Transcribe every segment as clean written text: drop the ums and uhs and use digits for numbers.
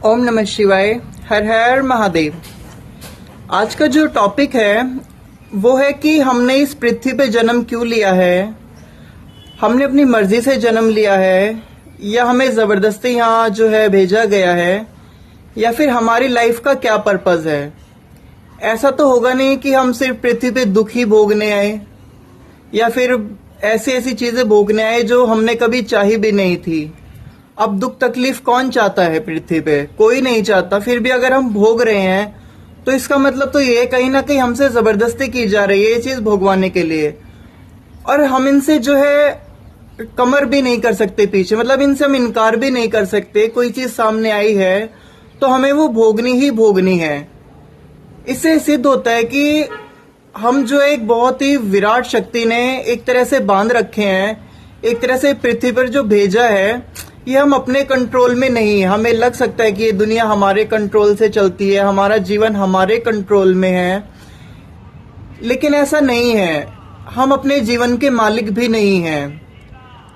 ओम नमः शिवाय। हर हर महादेव। आज का जो टॉपिक है वो है कि हमने इस पृथ्वी पे जन्म क्यों लिया है। हमने अपनी मर्जी से जन्म लिया है या हमें जबरदस्ती यहाँ जो है भेजा गया है, या फिर हमारी लाइफ का क्या पर्पस है। ऐसा तो होगा नहीं कि हम सिर्फ पृथ्वी पे दुख ही भोगने आए या फिर ऐसी ऐसी चीजें भोगने आए जो हमने कभी चाही भी नहीं थी। अब दुख तकलीफ कौन चाहता है पृथ्वी पे? कोई नहीं चाहता। फिर भी अगर हम भोग रहे हैं तो इसका मतलब तो ये कहीं ना कहीं हमसे जबरदस्ती की जा रही है ये चीज भोगवाने के लिए, और हम इनसे जो है कमर भी नहीं कर सकते पीछे, मतलब इनसे हम इनकार भी नहीं कर सकते। कोई चीज सामने आई है तो हमें वो भोगनी ही भोगनी है। इससे सिद्ध होता है कि हम जो एक बहुत ही विराट शक्ति ने एक तरह से बांध रखे हैं, एक तरह से पृथ्वी पर जो भेजा है ये हम अपने कंट्रोल में नहीं है। हमें लग सकता है कि ये दुनिया हमारे कंट्रोल से चलती है, हमारा जीवन हमारे कंट्रोल में है, लेकिन ऐसा नहीं है। हम अपने जीवन के मालिक भी नहीं हैं।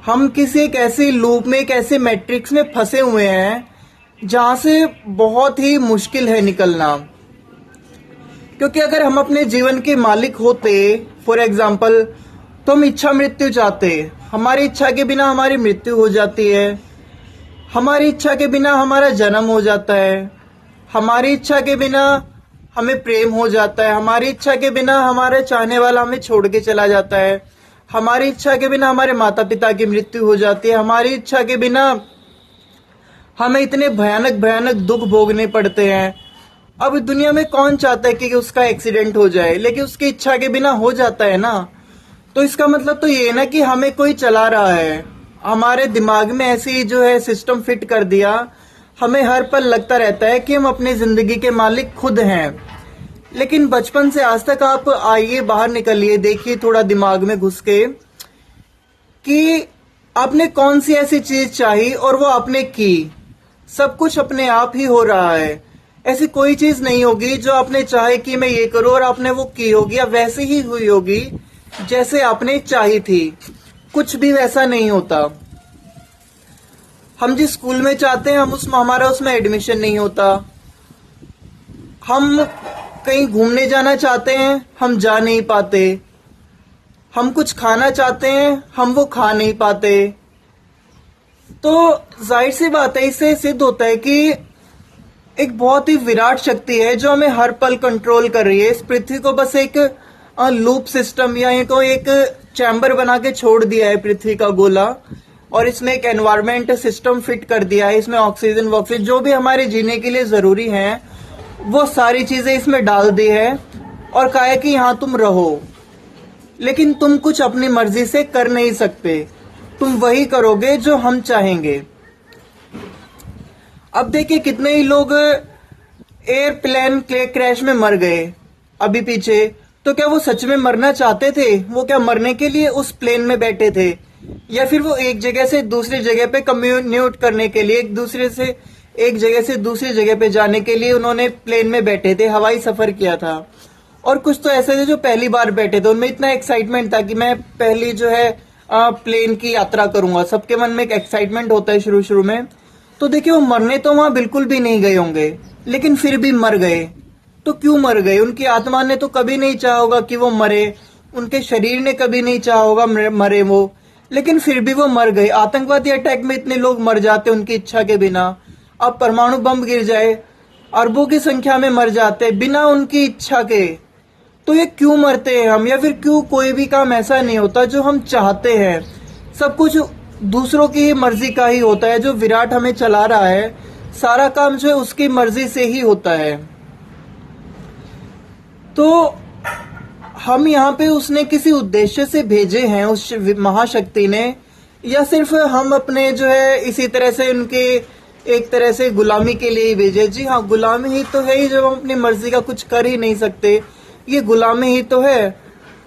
हम किसी एक ऐसे लूप में, एक ऐसे मैट्रिक्स में फंसे हुए हैं जहां से बहुत ही मुश्किल है निकलना। क्योंकि अगर हम अपने जीवन के मालिक होते, फॉर एग्जाम्पल, तो हम इच्छा मृत्यु चाहते। हमारी इच्छा के बिना हमारी मृत्यु हो जाती है, हमारी इच्छा के बिना हमारा जन्म हो जाता है, हमारी इच्छा के बिना हमें प्रेम हो जाता है, हमारी इच्छा के बिना हमारे चाहने वाला हमें छोड़ के चला जाता है, हमारी इच्छा के बिना हमारे माता पिता की मृत्यु हो जाती है, हमारी इच्छा के बिना हमें इतने भयानक भयानक दुख भोगने पड़ते हैं। अब दुनिया में कौन चाहता है कि उसका एक्सीडेंट हो जाए, लेकिन उसकी इच्छा के बिना हो जाता है ना। तो इसका मतलब तो ये ना कि हमें कोई चला रहा है, हमारे दिमाग में ऐसी जो है सिस्टम फिट कर दिया। हमें हर पल लगता रहता है कि हम अपनी जिंदगी के मालिक खुद हैं। लेकिन बचपन से आज तक आप आइए बाहर निकलिए, देखिए थोड़ा दिमाग में घुस के कि आपने कौन सी ऐसी चीज चाही और वो आपने की। सब कुछ अपने आप ही हो रहा है। ऐसी कोई चीज नहीं होगी जो आपने चाहे कि मैं ये करूं और आपने वो की होगी या वैसे ही हुई होगी जैसे आपने चाही थी। कुछ भी वैसा नहीं होता। हम जिस स्कूल में चाहते हैं हमारा उसमें एडमिशन नहीं होता। हम कहीं घूमने जाना चाहते हैं, हम जा नहीं पाते। हम कुछ खाना चाहते हैं, हम वो खा नहीं पाते। तो जाहिर सी बात है, इससे सिद्ध होता है कि एक बहुत ही विराट शक्ति है जो हमें हर पल कंट्रोल कर रही है। इस पृथ्वी को बस एक लूप सिस्टम या एक चैम्बर बना के छोड़ दिया है पृथ्वी का गोला, और इसमें एक एनवायरमेंट सिस्टम फिट कर दिया है। इसमें ऑक्सीजन वॉक्सीजन जो भी हमारे जीने के लिए जरूरी है वो सारी चीजें इसमें डाल दी है और कहा है कि यहाँ तुम रहो। लेकिन तुम कुछ अपनी मर्जी से कर नहीं सकते, तुम वही करोगे जो हम चाहेंगे। अब देखिए कितने ही लोग एयरप्लेन के क्रैश में मर गए अभी पीछे। तो क्या वो सच में मरना चाहते थे? वो क्या मरने के लिए उस प्लेन में बैठे थे, या फिर वो एक जगह से दूसरी जगह पे कम्युनिकेट करने के लिए, एक जगह से दूसरी जगह पे जाने के लिए उन्होंने प्लेन में बैठे थे, हवाई सफर किया था। और कुछ तो ऐसे थे जो पहली बार बैठे थे, उनमें इतना एक्साइटमेंट था कि मैं पहली जो है प्लेन की यात्रा करूंगा। सबके मन में एक एक्साइटमेंट होता है शुरू शुरू में। तो देखिए वो मरने तो वहां बिल्कुल भी नहीं गए होंगे, लेकिन फिर भी मर गए। तो क्यों मर गए? उनकी आत्मा ने तो कभी नहीं चाहा होगा कि वो मरे, उनके शरीर ने कभी नहीं चाहा होगा मरे वो, लेकिन फिर भी वो मर गए। आतंकवादी अटैक में इतने लोग मर जाते उनकी इच्छा के बिना। अब परमाणु बम गिर जाए, अरबों की संख्या में मर जाते बिना उनकी इच्छा के। तो ये क्यों मरते हैं हम, या फिर क्यों कोई भी काम ऐसा नहीं होता जो हम चाहते हैं? सब कुछ दूसरों की मर्जी का ही होता है। जो विराट हमें चला रहा है सारा काम जो है उसकी मर्जी से ही होता है। तो हम यहाँ पे उसने किसी उद्देश्य से भेजे हैं उस महाशक्ति ने, या सिर्फ हम अपने जो है इसी तरह से उनके एक तरह से गुलामी के लिए ही भेजे? जी हाँ, गुलामी ही तो है ही, जब हम अपनी मर्जी का कुछ कर ही नहीं सकते। ये गुलामी ही तो है।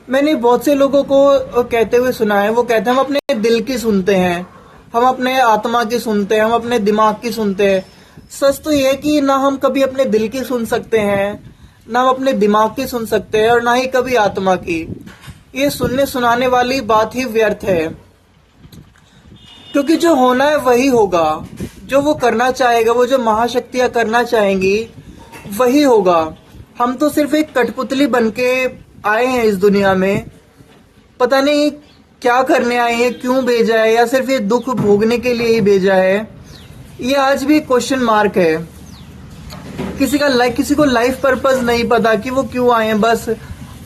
मैंने बहुत से लोगों को कहते हुए सुना है, वो कहते हैं हम अपने दिल की सुनते हैं, हम अपने आत्मा की सुनते हैं, हम अपने दिमाग की सुनते हैं। सच तो यह है कि ना हम कभी अपने दिल की सुन सकते हैं, ना हम अपने दिमाग की सुन सकते हैं, और ना ही कभी आत्मा की। ये सुनने सुनाने वाली बात ही व्यर्थ है। क्योंकि जो होना है वही होगा, जो वो करना चाहेगा, वो जो महाशक्तियां करना चाहेंगी वही होगा। हम तो सिर्फ एक कठपुतली बनके आए हैं इस दुनिया में, पता नहीं क्या करने आए हैं, क्यों भेजा है, या सिर्फ ये दुख भोगने के लिए ही भेजा है, ये आज भी क्वेश्चन मार्क है। किसी को लाइफ पर्पस नहीं पता कि वो क्यों आए हैं, बस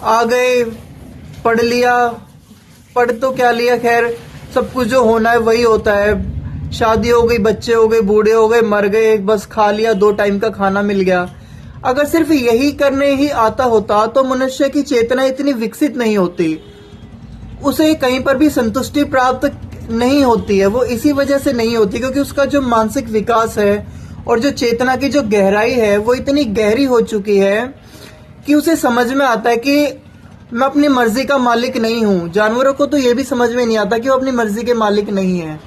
आ गए, पढ़ लिया, पढ़ तो क्या लिया, खैर सब कुछ जो होना है वही होता है। शादी हो गई, बच्चे हो गए, बूढ़े हो गए, मर गए, बस खा लिया, 2 टाइम का खाना मिल गया। अगर सिर्फ यही करने ही आता होता तो मनुष्य की चेतना इतनी विकसित नहीं होती, उसे कहीं पर भी संतुष्टि प्राप्त नहीं होती है। वो इसी वजह से नहीं होती क्योंकि उसका जो मानसिक विकास है और जो चेतना की जो गहराई है वो इतनी गहरी हो चुकी है कि उसे समझ में आता है कि मैं अपनी मर्जी का मालिक नहीं हूं। जानवरों को तो ये भी समझ में नहीं आता कि वो अपनी मर्जी के मालिक नहीं है।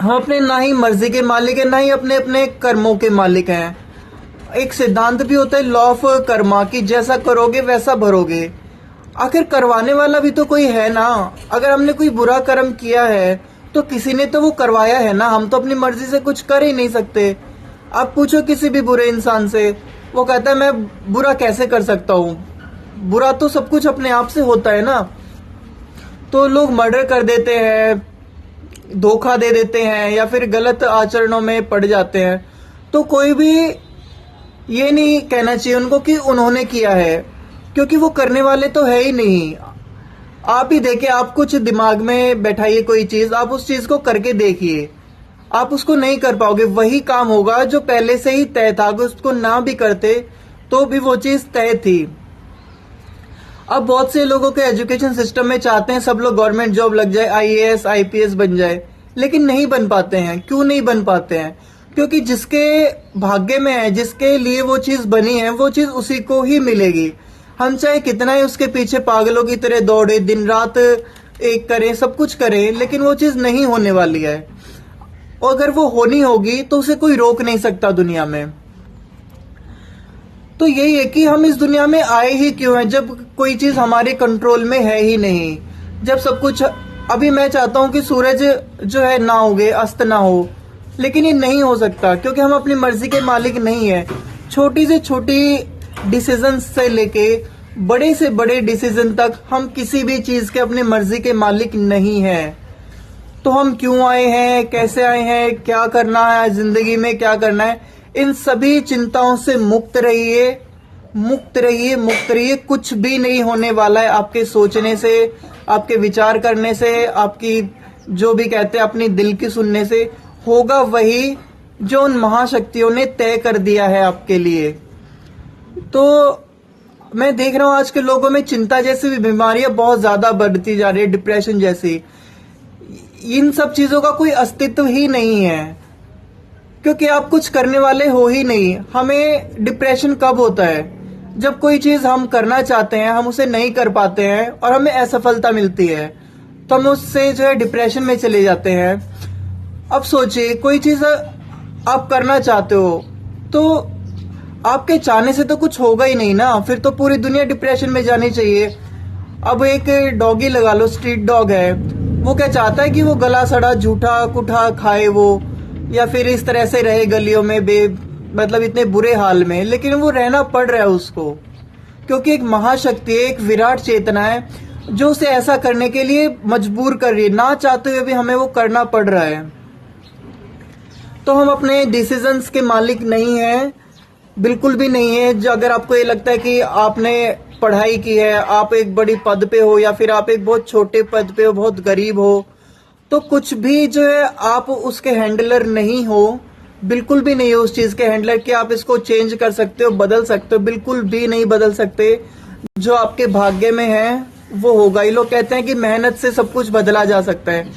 हम अपने ना ही मर्जी के मालिक है, ना ही अपने अपने कर्मों के मालिक हैं। एक सिद्धांत भी होता है लॉ ऑफ कर्मा, कि जैसा करोगे वैसा भरोगे। आखिर करवाने वाला भी तो कोई है ना। अगर हमने कोई बुरा कर्म किया है तो किसी ने तो वो करवाया है ना, हम तो अपनी मर्जी से कुछ कर ही नहीं सकते। आप पूछो किसी भी बुरे इंसान से, वो कहता है मैं बुरा कैसे कर सकता हूँ, बुरा तो सब कुछ अपने आप से होता है ना। तो लोग मर्डर कर देते हैं, धोखा दे देते हैं, या फिर गलत आचरणों में पड़ जाते हैं, तो कोई भी ये नहीं कहना चाहिए उनको कि उन्होंने किया है, क्योंकि वो करने वाले तो है ही नहीं। आप ही देखिए, आप कुछ दिमाग में बैठाइए कोई चीज, आप उस चीज को करके देखिए, आप उसको नहीं कर पाओगे। वही काम होगा जो पहले से ही तय था। अगर उसको ना भी करते तो भी वो चीज तय थी। अब बहुत से लोगों के एजुकेशन सिस्टम में चाहते हैं सब लोग गवर्नमेंट जॉब लग जाए, आईएएस आईपीएस बन जाए, लेकिन नहीं बन पाते हैं। क्यों नहीं बन पाते हैं? क्योंकि जिसके भाग्य में है, जिसके लिए वो चीज बनी है, वो चीज उसी को ही मिलेगी। हम चाहे कितना ही उसके पीछे पागलों की तरह दौड़े, दिन रात एक करें, सब कुछ करें, लेकिन वो चीज नहीं होने वाली है। और अगर वो होनी होगी तो उसे कोई रोक नहीं सकता दुनिया में। तो यही है कि हम इस दुनिया में आए ही क्यों हैं, जब कोई चीज हमारे कंट्रोल में है ही नहीं। जब सब कुछ, अभी मैं चाहता हूं कि सूरज जो है ना उगे, अस्त ना हो, लेकिन ये नहीं हो सकता क्योंकि हम अपनी मर्जी के मालिक नहीं है। छोटी से छोटी डिसीजन से लेके बड़े से बड़े डिसीजन तक हम किसी भी चीज के अपने मर्जी के मालिक नहीं है। तो हम क्यों आए हैं, कैसे आए हैं, क्या करना है जिंदगी में, क्या करना है, इन सभी चिंताओं से मुक्त रहिए, मुक्त रहिए, मुक्त रहिए। कुछ भी नहीं होने वाला है आपके सोचने से, आपके विचार करने से, आपकी जो भी कहते हैं अपनी दिल की सुनने से। होगा वही जो उन महाशक्तियों ने तय कर दिया है आपके लिए। तो मैं देख रहा हूं आज के लोगों में चिंता जैसी भी बीमारियां बहुत ज्यादा बढ़ती जा रही है, डिप्रेशन जैसी। इन सब चीजों का कोई अस्तित्व ही नहीं है क्योंकि आप कुछ करने वाले हो ही नहीं। हमें डिप्रेशन कब होता है? जब कोई चीज हम करना चाहते हैं, हम उसे नहीं कर पाते हैं और हमें असफलता मिलती है, तो हम उससे जो है डिप्रेशन में चले जाते हैं। अब सोचिए, कोई चीज आप करना चाहते हो तो आपके चाहने से तो कुछ होगा ही नहीं ना, फिर तो पूरी दुनिया डिप्रेशन में जानी चाहिए। अब एक डॉगी लगा लो, स्ट्रीट डॉग है, वो क्या चाहता है कि वो गला सड़ा झूठा कुठा खाए वो, या फिर इस तरह से रहे गलियों में मतलब इतने बुरे हाल में, लेकिन वो रहना पड़ रहा है उसको क्योंकि एक महाशक्ति है, एक विराट चेतना है जो उसे ऐसा करने के लिए मजबूर कर रही है। ना चाहते हुए भी हमें वो करना पड़ रहा है। तो हम अपने डिसीजंस के मालिक नहीं हैं, बिल्कुल भी नहीं है। जो अगर आपको ये लगता है कि आपने पढ़ाई की है, आप एक बड़ी पद पे हो, या फिर आप एक बहुत छोटे पद पे हो, बहुत गरीब हो, तो कुछ भी जो है आप उसके हैंडलर नहीं हो, बिल्कुल भी नहीं हो उस चीज के हैंडलर कि आप इसको चेंज कर सकते हो, बदल सकते हो, बिल्कुल भी नहीं बदल सकते। जो आपके भाग्य में है वो होगा ही। लोग कहते हैं कि मेहनत से सब कुछ बदला जा सकता है।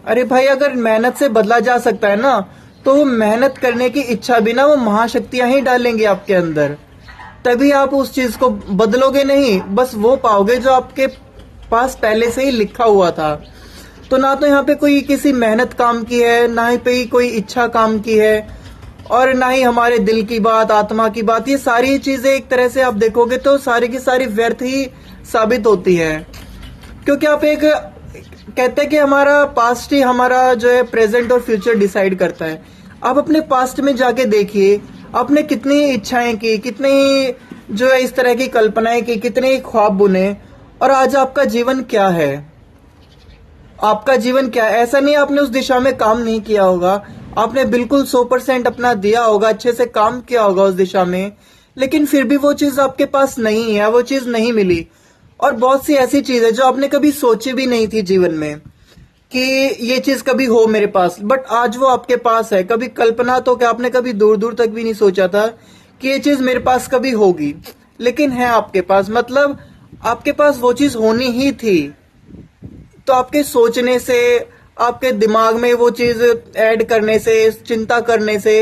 अरे भाई, अगर मेहनत से बदला जा सकता है ना, तो मेहनत करने की इच्छा भी ना वो महाशक्तियां ही डालेंगे आपके अंदर, तभी आप उस चीज को बदलोगे नहीं, बस वो पाओगे जो आपके पास पहले से ही लिखा हुआ था। तो ना तो यहाँ पे कोई किसी मेहनत काम की है, ना ही पे कोई इच्छा काम की है, और ना ही हमारे दिल की बात, आत्मा की बात। ये सारी चीजें एक तरह से आप देखोगे तो सारी की सारी व्यर्थ ही साबित होती है, क्योंकि आप कहते हैं कि हमारा पास्ट ही हमारा जो है प्रेजेंट और फ्यूचर डिसाइड करता है। आप अपने पास्ट में जाके देखिए, आपने कितनी इच्छाएं की, कितनी जो है इस तरह की कल्पनाएं की, कितने ख्वाब बुने, और आज आपका जीवन क्या है। आपका जीवन क्या है? ऐसा नहीं आपने उस दिशा में काम नहीं किया होगा, आपने बिल्कुल 100% अपना दिया होगा, अच्छे से काम किया होगा उस दिशा में, लेकिन फिर भी वो चीज आपके पास नहीं है, वो चीज नहीं मिली। और बहुत सी ऐसी चीज है जो आपने कभी सोची भी नहीं थी जीवन में कि ये चीज कभी हो मेरे पास, बट आज वो आपके पास है। कभी कल्पना तो क्या आपने कभी दूर दूर तक भी नहीं सोचा था कि ये चीज मेरे पास कभी होगी, लेकिन है आपके पास। मतलब आपके पास वो चीज होनी ही थी। तो आपके सोचने से, आपके दिमाग में वो चीज ऐड करने से, चिंता करने से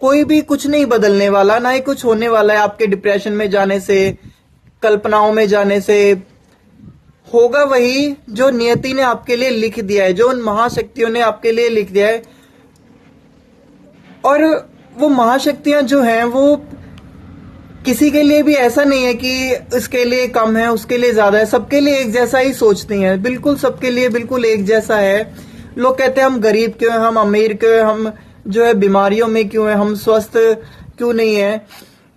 कोई भी कुछ नहीं बदलने वाला, ना ही कुछ होने वाला है। आपके डिप्रेशन में जाने से, कल्पनाओं में जाने से होगा वही जो नियति ने आपके लिए लिख दिया है, जो उन महाशक्तियों ने आपके लिए लिख दिया है। और वो महाशक्तियां जो हैं वो किसी के लिए भी ऐसा नहीं है कि इसके लिए कम है, उसके लिए ज्यादा है। सबके लिए एक जैसा ही सोचती हैं, बिल्कुल सबके लिए बिल्कुल एक जैसा है। लोग कहते हैं हम गरीब क्यों हैं, हम अमीर क्यों हैं, हम जो है बीमारियों में क्यों हैं, हम स्वस्थ क्यों नहीं है।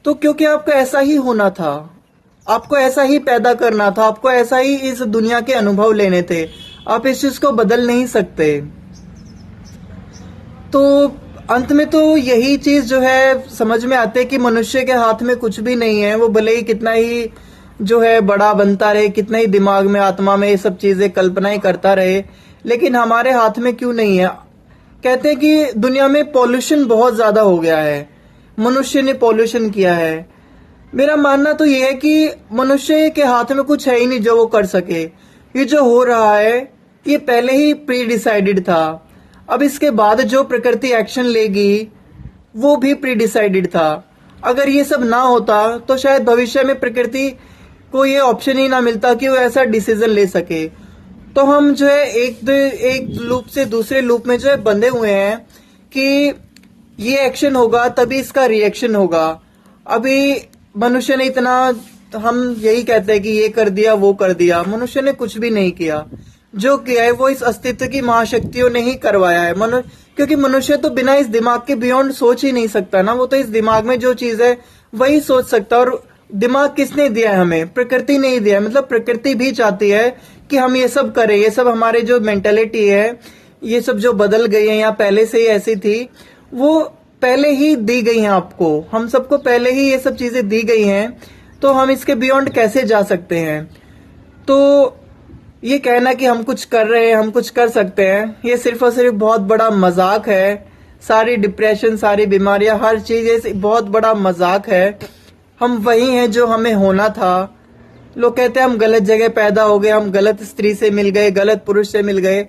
तो क्योंकि आपको ऐसा ही होना था, आपको ऐसा ही पैदा करना था, आपको ऐसा ही इस दुनिया के अनुभव लेने थे। आप इस चीज को बदल नहीं सकते। तो अंत में तो यही चीज जो है समझ में आती है कि मनुष्य के हाथ में कुछ भी नहीं है। वो भले ही कितना ही जो है बड़ा बनता रहे, कितना ही दिमाग में, आत्मा में ये सब चीजें कल्पनाएं करता रहे, लेकिन हमारे हाथ में क्यों नहीं है। कहते हैं कि दुनिया में पॉल्यूशन बहुत ज्यादा हो गया है, मनुष्य ने पॉल्यूशन किया है। मेरा मानना तो ये है कि मनुष्य के हाथ में कुछ है ही नहीं जो वो कर सके। ये जो हो रहा है ये पहले ही प्री डिसाइडेड था। अब इसके बाद जो प्रकृति एक्शन लेगी वो भी प्री डिसाइडेड था। अगर ये सब ना होता तो शायद भविष्य में प्रकृति को ये ऑप्शन ही ना मिलता कि वो ऐसा डिसीजन ले सके। तो हम जो है एक लूप से दूसरे लूप में जो है बंधे हुए हैं कि ये एक्शन होगा तभी इसका रिएक्शन होगा। अभी मनुष्य ने इतना, हम यही कहते हैं कि ये कर दिया वो कर दिया, मनुष्य ने कुछ भी नहीं किया। जो किया है वो इस अस्तित्व की महाशक्तियों ने ही करवाया है। क्योंकि मनुष्य तो बिना इस दिमाग के बियॉन्ड सोच ही नहीं सकता ना। वो तो इस दिमाग में जो चीज है वही सोच सकता है। और दिमाग किसने दिया है हमें? प्रकृति ने ही दिया है। मतलब प्रकृति भी चाहती है कि हम ये सब करें। ये सब हमारे जो मेंटेलिटी है, ये सब जो बदल गई है या पहले से ही ऐसी थी, वो पहले ही दी गई हैं आपको। हम सबको पहले ही ये सब चीजें दी गई हैं, तो हम इसके बियॉन्ड कैसे जा सकते हैं? तो ये कहना कि हम कुछ कर रहे हैं, हम कुछ कर सकते हैं, ये सिर्फ और सिर्फ बहुत बड़ा मजाक है। सारी डिप्रेशन, सारी बीमारियां, हर चीज ये बहुत बड़ा मजाक है। हम वही हैं जो हमें होना था। लोग कहते हैं हम गलत जगह पैदा हो गए, हम गलत स्त्री से मिल गए, गलत पुरुष से मिल गए।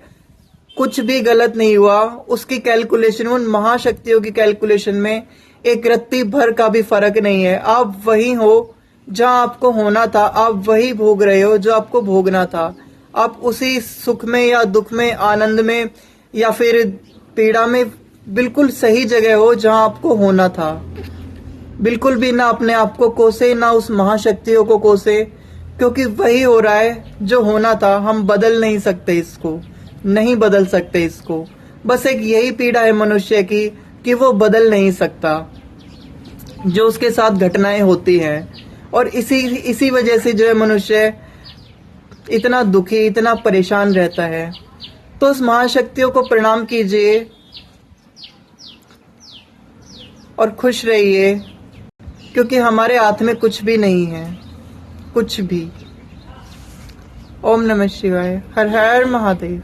कुछ भी गलत नहीं हुआ। उसकी कैलकुलेशन, उन महाशक्तियों की कैलकुलेशन में एक रत्ती भर का भी फर्क नहीं है। आप वही हो जहां आपको होना था, आप वही भोग रहे हो जो आपको भोगना था। आप उसी सुख में या दुख में, आनंद में या फिर पीड़ा में बिल्कुल सही जगह हो जहां आपको होना था। बिल्कुल भी ना अपने आप को कोसे, ना उस महाशक्तियों को कोसे, क्योंकि वही हो रहा है जो होना था। हम बदल नहीं सकते इसको, नहीं बदल सकते इसको। बस एक यही पीड़ा है मनुष्य की कि वो बदल नहीं सकता जो उसके साथ घटनाएं होती हैं। और इसी वजह से जो है मनुष्य इतना दुखी, इतना परेशान रहता है। तो उस महाशक्तियों को प्रणाम कीजिए और खुश रहिए, क्योंकि हमारे हाथ में कुछ भी नहीं है, कुछ भी। ओम नमः शिवाय। हर हर महादेव।